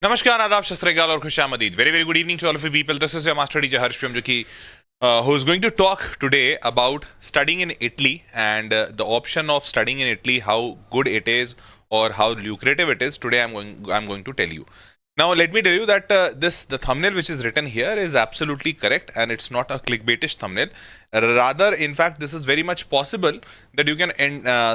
Namaskar, Adab, Shastregal, or Khushamadid. Very, very good evening to all of you people. This is your master teacher Harsh Pyamjuki, who is going to talk today about studying in Italy and the option of studying in Italy, how good it is or how lucrative it is. Today, I'm going to tell you. Now, let me tell you that the thumbnail which is written here is absolutely correct, and it's not a clickbaitish thumbnail. Rather, in fact, this is very much possible that you can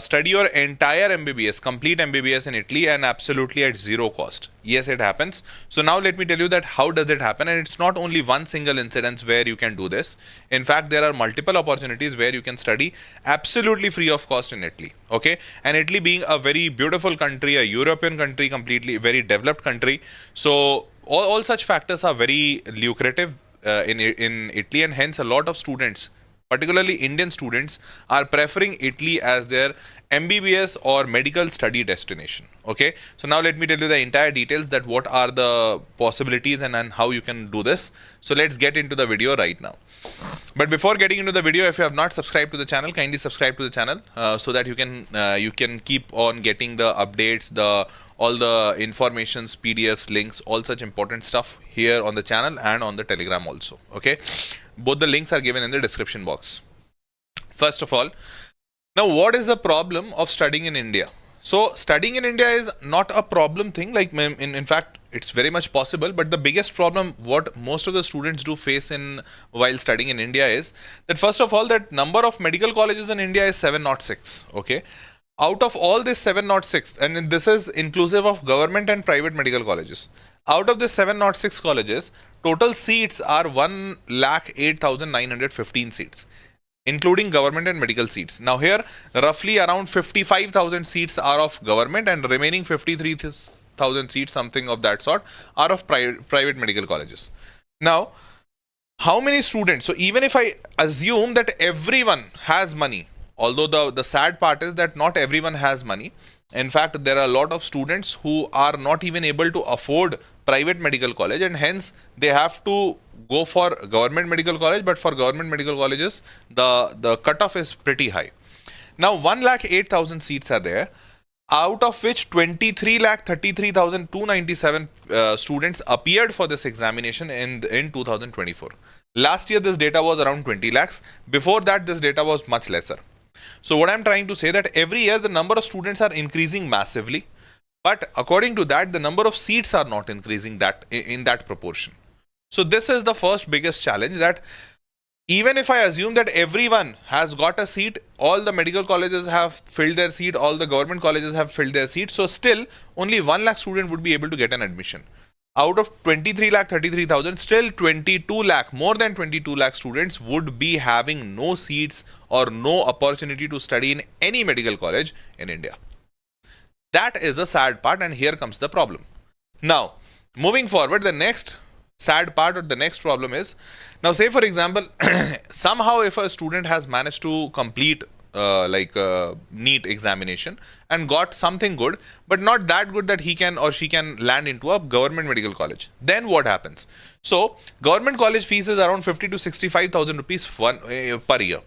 study your entire MBBS, complete MBBS in Italy, and absolutely at zero cost. Yes, it happens. So now let me tell you that how does it happen, and it's not only one single incidence where you can do this. In fact, there are multiple opportunities where you can study absolutely free of cost in Italy. Okay, and Italy being a very beautiful country, a European country, completely very developed country. So all such factors are very lucrative in Italy, and hence a lot of students, particularly Indian students, are preferring Italy as their MBBS or medical study destination. Okay, so now let me tell you the entire details that what are the possibilities and how you can do this. So let's get into the video right now. But before getting into the video, if you have not subscribed to the channel, kindly subscribe to the channel so that you can keep on getting the updates, all the informations, PDFs, links, all such important stuff here on the channel and on the Telegram also. Okay, both the links are given in the description box. First of all, now what is the problem of studying in India? So studying in India is not a problem thing. Like in fact, it's very much possible. But the biggest problem what most of the students do face while studying in India is that first of all, that number of medical colleges in India is 706. Okay. Out of all this 706, and this is inclusive of government and private medical colleges. Out of the 706 colleges, total seats are 1,08,915 seats, including government and medical seats. Now here, roughly around 55,000 seats are of government and remaining 53,000 seats, something of that sort, are of private medical colleges. Now, how many students? So even if I assume that everyone has money, although the sad part is that not everyone has money. In fact, there are a lot of students who are not even able to afford private medical college, and hence they have to go for government medical college. But for government medical colleges, the cutoff is pretty high. Now 1,08,000 seats are there, out of which 23,33,297 students appeared for this examination in 2024. Last year this data was around 20 lakhs. Before that this data was much lesser. So what I'm trying to say that every year the number of students are increasing massively, but according to that the number of seats are not increasing in that proportion. So this is the first biggest challenge, that even if I assume that everyone has got a seat, all the medical colleges have filled their seat, all the government colleges have filled their seat, so still only 1 lakh student would be able to get an admission. Out of 23,33,000, still 22 lakh, more than 22 lakh students would be having no seats or no opportunity to study in any medical college in India. That is a sad part, and here comes the problem. Now, moving forward, the next sad part or the next problem is, now say for example, somehow if a student has managed to complete NEET examination and got something good, but not that good that he can or she can land into a government medical college, then what happens? So government college fees is around 50 to 65,000 rupees per year.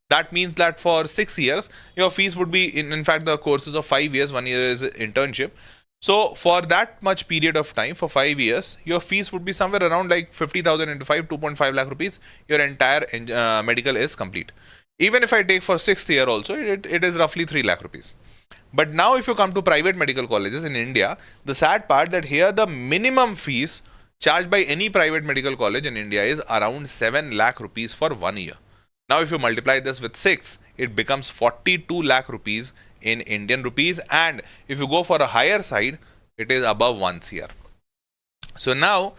That means that for 6 years your fees would be, in fact the courses of 5 years, 1 year is internship. So for that much period of time, for 5 years, your fees would be somewhere around like 50,000 into 5, 2.5 lakh rupees. Your entire medical is complete. Even if I take for 6th year also, it is roughly 3 lakh rupees. But now if you come to private medical colleges in India, the sad part that here the minimum fees charged by any private medical college in India is around 7 lakh rupees for 1 year. Now if you multiply this with 6, it becomes 42 lakh rupees in Indian rupees, and if you go for a higher side, it is above 1 crore. So now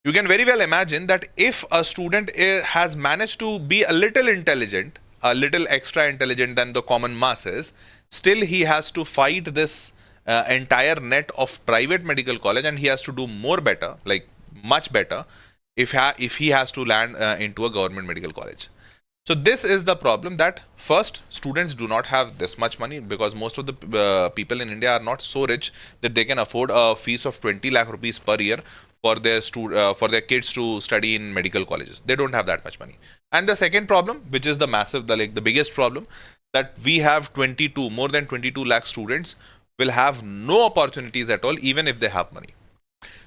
you can very well imagine that if a student has managed to be a little intelligent, a little extra intelligent than the common masses, still he has to fight this entire net of private medical college, and he has to do more better, like much better, if he has to land into a government medical college. So this is the problem, that first, students do not have this much money because most of the people in India are not so rich that they can afford a fees of 20 lakh rupees per year for their kids to study in medical colleges. They don't have that much money. And the second problem, which is the biggest problem, that we have more than 22 lakh students will have no opportunities at all, even if they have money.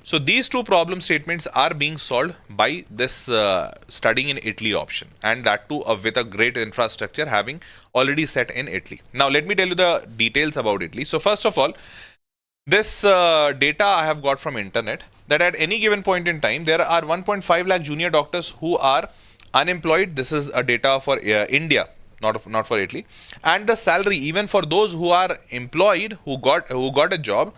So these two problem statements are being solved by this studying in Italy option, and that too with a great infrastructure having already set in Italy. Now let me tell you the details about Italy. So first of all, this data I have got from internet, that at any given point in time there are 1.5 lakh junior doctors who are unemployed. This is a data for India, not for Italy. And the salary, even for those who are employed, who got a job,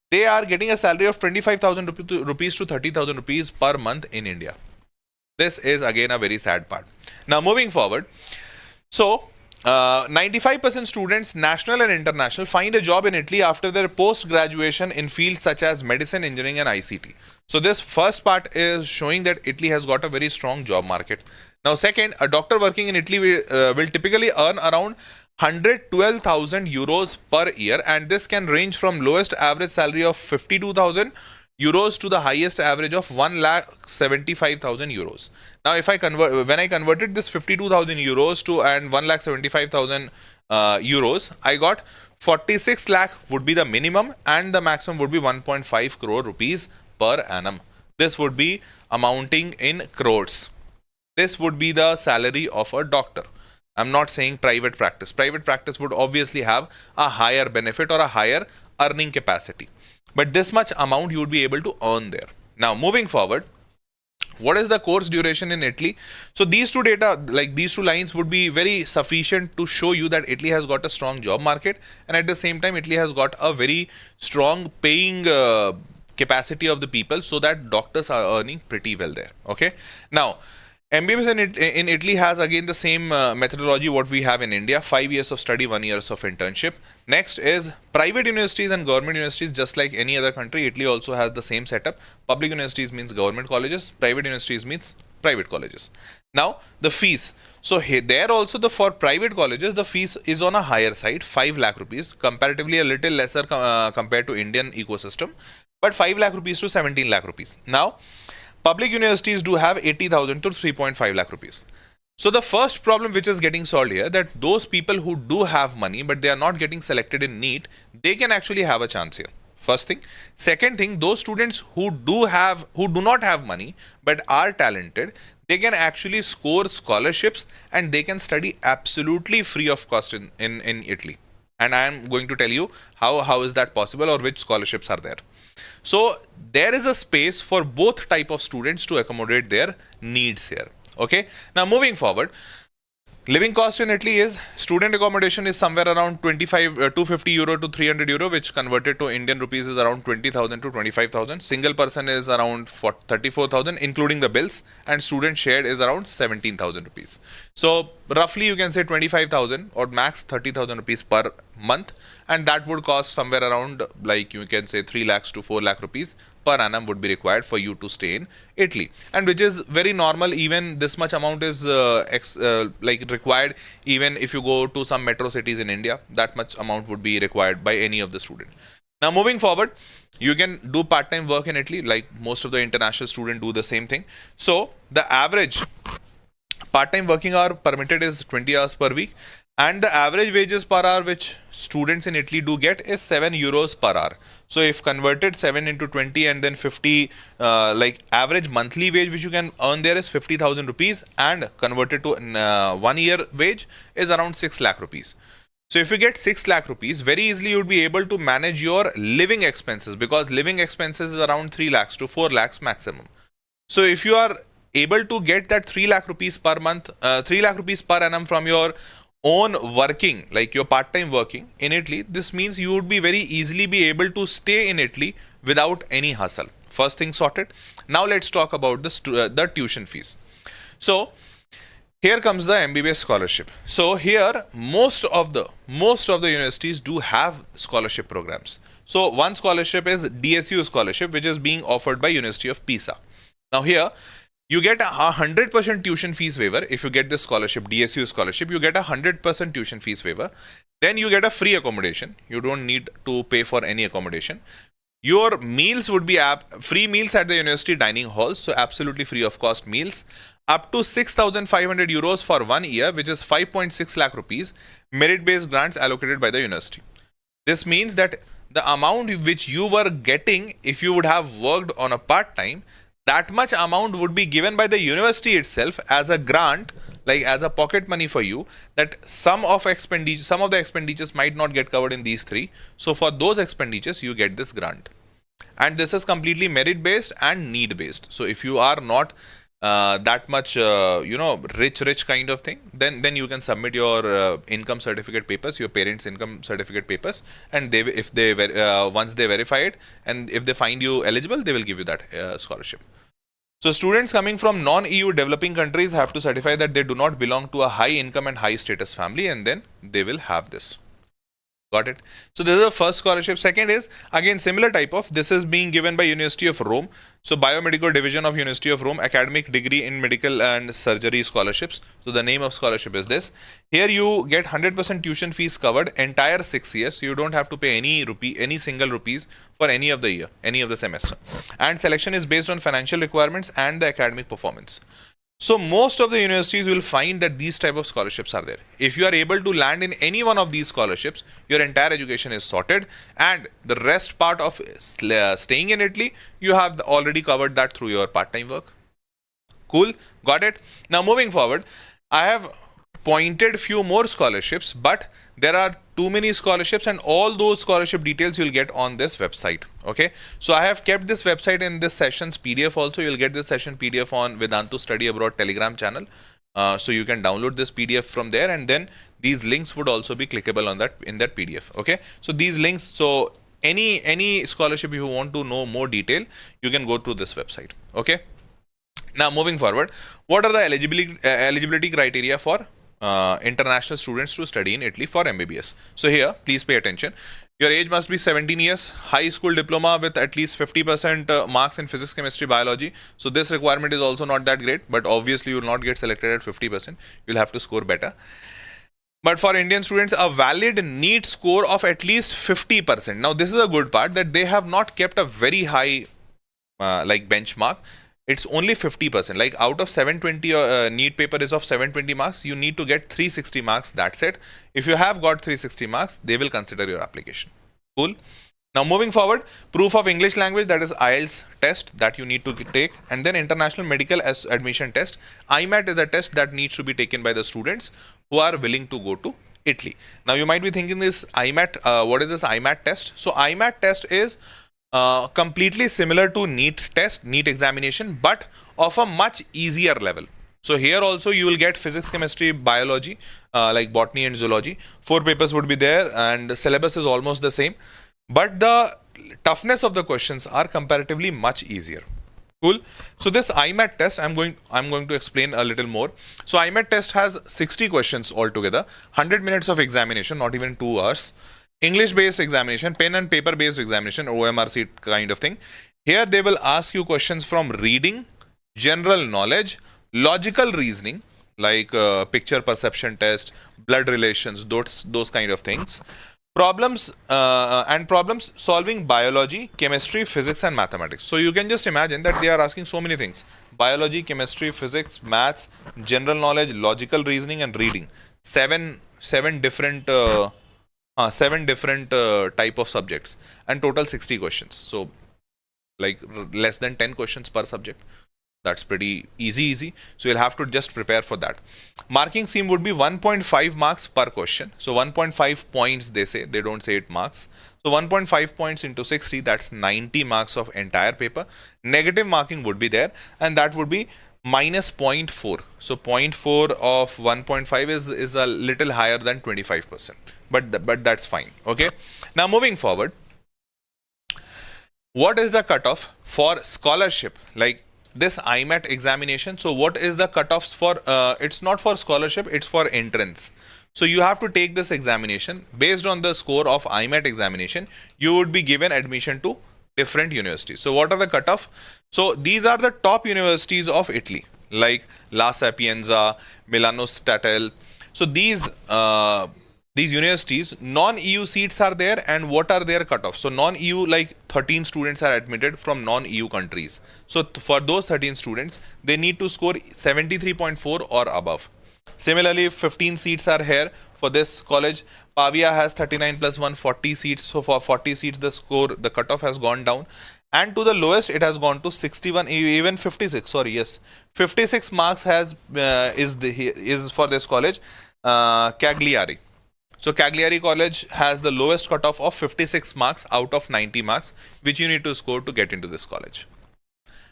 they are getting a salary of 25,000 rupees to 30,000 rupees per month in India. This is again a very sad part. Now moving forward, so 95% students, national and international, find a job in Italy after their post-graduation in fields such as medicine, engineering and ICT. So this first part is showing that Italy has got a very strong job market. Now second, a doctor working in Italy will typically earn around 112,000 euros per year, and this can range from lowest average salary of 52,000 euros to the highest average of 1,75,000 euros. Now, if I convert, when I converted this 52,000 euros to and 1,75,000 euros, I got 46 lakh would be the minimum, and the maximum would be 1.5 crore rupees per annum. This would be amounting in crores. This would be the salary of a doctor. I'm not saying private practice. Private practice would obviously have a higher benefit or a higher earning capacity. But this much amount you would be able to earn there. Now, moving forward, what is the course duration in Italy? So these two data, like these two lines, would be very sufficient to show you that Italy has got a strong job market, and at the same time Italy has got a very strong paying capacity of the people, so that doctors are earning pretty well there. Okay. Now, MBBS in Italy has again the same methodology what we have in India: 5 years of study, 1 year of internship. Next is private universities and government universities. Just like any other country, Italy also has the same setup. Public universities means government colleges, private universities means private colleges. Now the fees. So there also, for private colleges, the fees is on a higher side, 5 lakh rupees, comparatively a little lesser compared to Indian ecosystem, but 5 lakh rupees to 17 lakh rupees. Now public universities do have 80,000 to 3.5 lakh rupees. So the first problem which is getting solved here, that those people who do have money but they are not getting selected in NEET, they can actually have a chance here. First thing. Second thing, those students who do not have money but are talented, they can actually score scholarships and they can study absolutely free of cost in Italy. And I am going to tell you how is that possible, or which scholarships are there. So there is a space for both type of students to accommodate their needs here. Okay. Now moving forward, living cost in Italy is, student accommodation is somewhere around 250 euro to 300 euro, which converted to Indian rupees is around 20,000 to 25,000. Single person is around 34,000 including the bills, and student shared is around 17,000 rupees. So roughly you can say 25,000 or max 30,000 rupees per month, and that would cost somewhere around, like you can say, 3 lakhs to 4 lakh rupees per annum would be required for you to stay in Italy, and which is very normal. Even this much amount is required even if you go to some metro cities in India. That much amount would be required by any of the student. Now moving forward, you can do part-time work in Italy, like most of the international students do the same thing. So the average part-time working hour permitted is 20 hours per week, and the average wages per hour which students in Italy do get is 7 euros per hour. So if converted 7 into 20 and then 50, average monthly wage which you can earn there is 50,000 rupees, and converted to 1 year wage is around 6 lakh rupees. So if you get 6 lakh rupees, very easily you would be able to manage your living expenses, because living expenses is around 3 lakhs to 4 lakhs maximum. So if you are able to get that 3 lakh rupees per month, 3 lakh rupees per annum from your own working, like your part-time working in Italy, this means you would be very easily be able to stay in Italy without any hustle. First thing sorted. Now let's talk about the tuition fees. So here comes the MBBS scholarship. So here most of the universities do have scholarship programs. So one scholarship is DSU scholarship, which is being offered by University of Pisa. Now here you get a 100% tuition fees waiver. If you get this scholarship, DSU scholarship, you get a 100% tuition fees waiver. Then you get a free accommodation. You don't need to pay for any accommodation. Your meals would be free meals at the university dining halls, so absolutely free of cost meals. Up to 6,500 euros for 1 year, which is 5.6 lakh rupees, merit-based grants allocated by the university. This means that the amount which you were getting if you would have worked on a part time, that much amount would be given by the university itself as a grant, like as a pocket money for you, that some of the expenditures might not get covered in these three. So for those expenditures you get this grant. And this is completely merit based and need based. So if you are not that much rich kind of thing, then you can submit your income certificate papers, your parents income certificate papers, and once they verify it, and if they find you eligible, they will give you that scholarship. So students coming from non-EU developing countries have to certify that they do not belong to a high income and high status family, and then they will have this. Got it? So this is the first scholarship. Second is again similar type of, this is being given by University of Rome. So Biomedical Division of University of Rome, academic degree in medical and surgery scholarships. So the name of scholarship is this. Here you get 100% tuition fees covered entire 6 years. So you don't have to pay any single rupees for any of the year, any of the semester. And selection is based on financial requirements and the academic performance. So most of the universities will find that these type of scholarships are there. If you are able to land in any one of these scholarships, your entire education is sorted, and the rest part of staying in Italy, you have already covered that through your part-time work. Cool, got it? Now moving forward, I have pointed few more scholarships, but there are too many scholarships, and all those scholarship details you'll get on this website. Okay, so I have kept this website in this session's PDF also. You'll get this session PDF on Vedantu Study Abroad Telegram channel. So you can download this PDF from there, and then these links would also be clickable on that in that PDF. Okay, so these links, so any scholarship you want to know more detail, you can go to this website. Okay, now moving forward, what are the eligibility criteria for international students to study in Italy for MBBS? So here, please pay attention. Your age must be 17 years, high school diploma with at least 50% marks in physics, chemistry, biology. So this requirement is also not that great, but obviously you will not get selected at 50%. You'll have to score better. But for Indian students, a valid NEET score of at least 50%. Now this is a good part, that they have not kept a very high benchmark. It's only 50%. Like out of 720 NEET paper is of 720 marks, you need to get 360 marks. That's it. If you have got 360 marks, they will consider your application. Cool. Now moving forward, proof of English language, that is IELTS test that you need to take, and then international medical admission test. IMAT is a test that needs to be taken by the students who are willing to go to Italy. Now you might be thinking this IMAT, what is this IMAT test? So IMAT test is completely similar to NEET test, NEET examination, but of a much easier level. So here also you will get physics, chemistry, biology, like botany and zoology. 4 papers would be there, and the syllabus is almost the same, but the toughness of the questions are comparatively much easier. Cool. So this IMAT test, I'm going to explain a little more. So IMAT test has 60 questions altogether, 100 minutes of examination, not even 2 hours. English based examination, pen and paper based examination, OMRC kind of thing. Here they will ask you questions from reading, general knowledge, logical reasoning, like picture perception test, blood relations, those kind of things. Problems solving biology, chemistry, physics and mathematics. So you can just imagine that they are asking so many things: biology, chemistry, physics, maths, general knowledge, logical reasoning and reading. Seven different type of subjects, and total 60 questions. So like less than 10 questions per subject. That's pretty easy. So you'll have to just prepare for that. Marking scheme would be 1.5 marks per question. So 1.5 points they say, they don't say it marks. So 1.5 points into 60, that's 90 marks of entire paper. Negative marking would be there, and that would be minus 0.4. So 0.4 of 1.5 is a little higher than 25%, but that's fine. Okay, now moving forward, what is the cutoff for scholarship, like this IMAT examination? So what is the cutoffs for it's not for scholarship, it's for entrance. So you have to take this examination. Based on the score of IMAT examination, you would be given admission to different universities. So what are the cutoff? So these are the top universities of Italy, like La Sapienza, Milano Statel. So these universities, non-EU seats are there, and what are their cutoffs? So non-EU, like 13 students are admitted from non-EU countries. So for those 13 students, they need to score 73.4 or above. Similarly, 15 seats are here for this college. Pavia has 39 plus 1, 40 seats. So for 40 seats, the cutoff has gone down. And to the lowest, it has gone to 61, even 56. Sorry, yes, 56 marks is for this college, Cagliari. So Cagliari College has the lowest cutoff of 56 marks out of 90 marks, which you need to score to get into this college.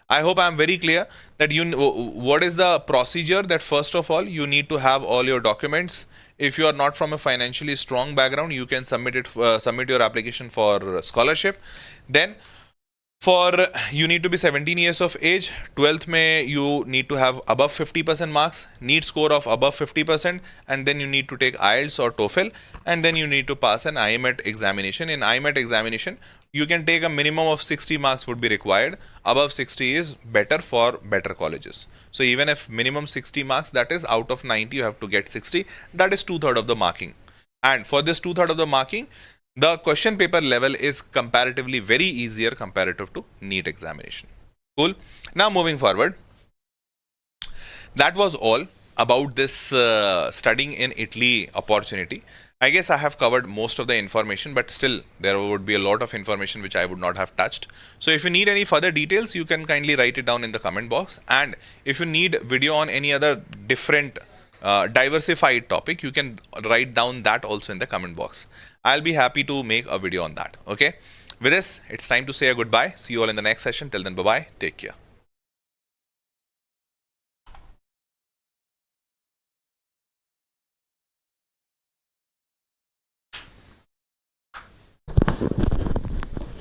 I hope I am very clear that what is the procedure. That first of all, you need to have all your documents. If you are not from a financially strong background, you can submit your application for scholarship. Then you need to be 17 years of age. 12th May you need to have above 50% marks, need score of above 50%, and then you need to take IELTS or TOEFL, and then you need to pass an IMAT examination. In IMAT examination, you can take a minimum of 60 marks would be required. Above 60 is better for better colleges. So even if minimum 60 marks, that is out of 90 you have to get 60, that is 2/3 of the marking. And for this 2/3 of the marking, the question paper level is comparatively very easier comparative to NEET examination. Cool. Now moving forward, that was all about this studying in Italy opportunity. I guess I have covered most of the information, but still there would be a lot of information which I would not have touched. So if you need any further details, you can kindly write it down in the comment box. And if you need video on any other different diversified topic, you can write down that also in the comment box. I'll be happy to make a video on that. Okay. With this, it's time to say a goodbye. See you all in the next session. Till then, bye-bye. Take care.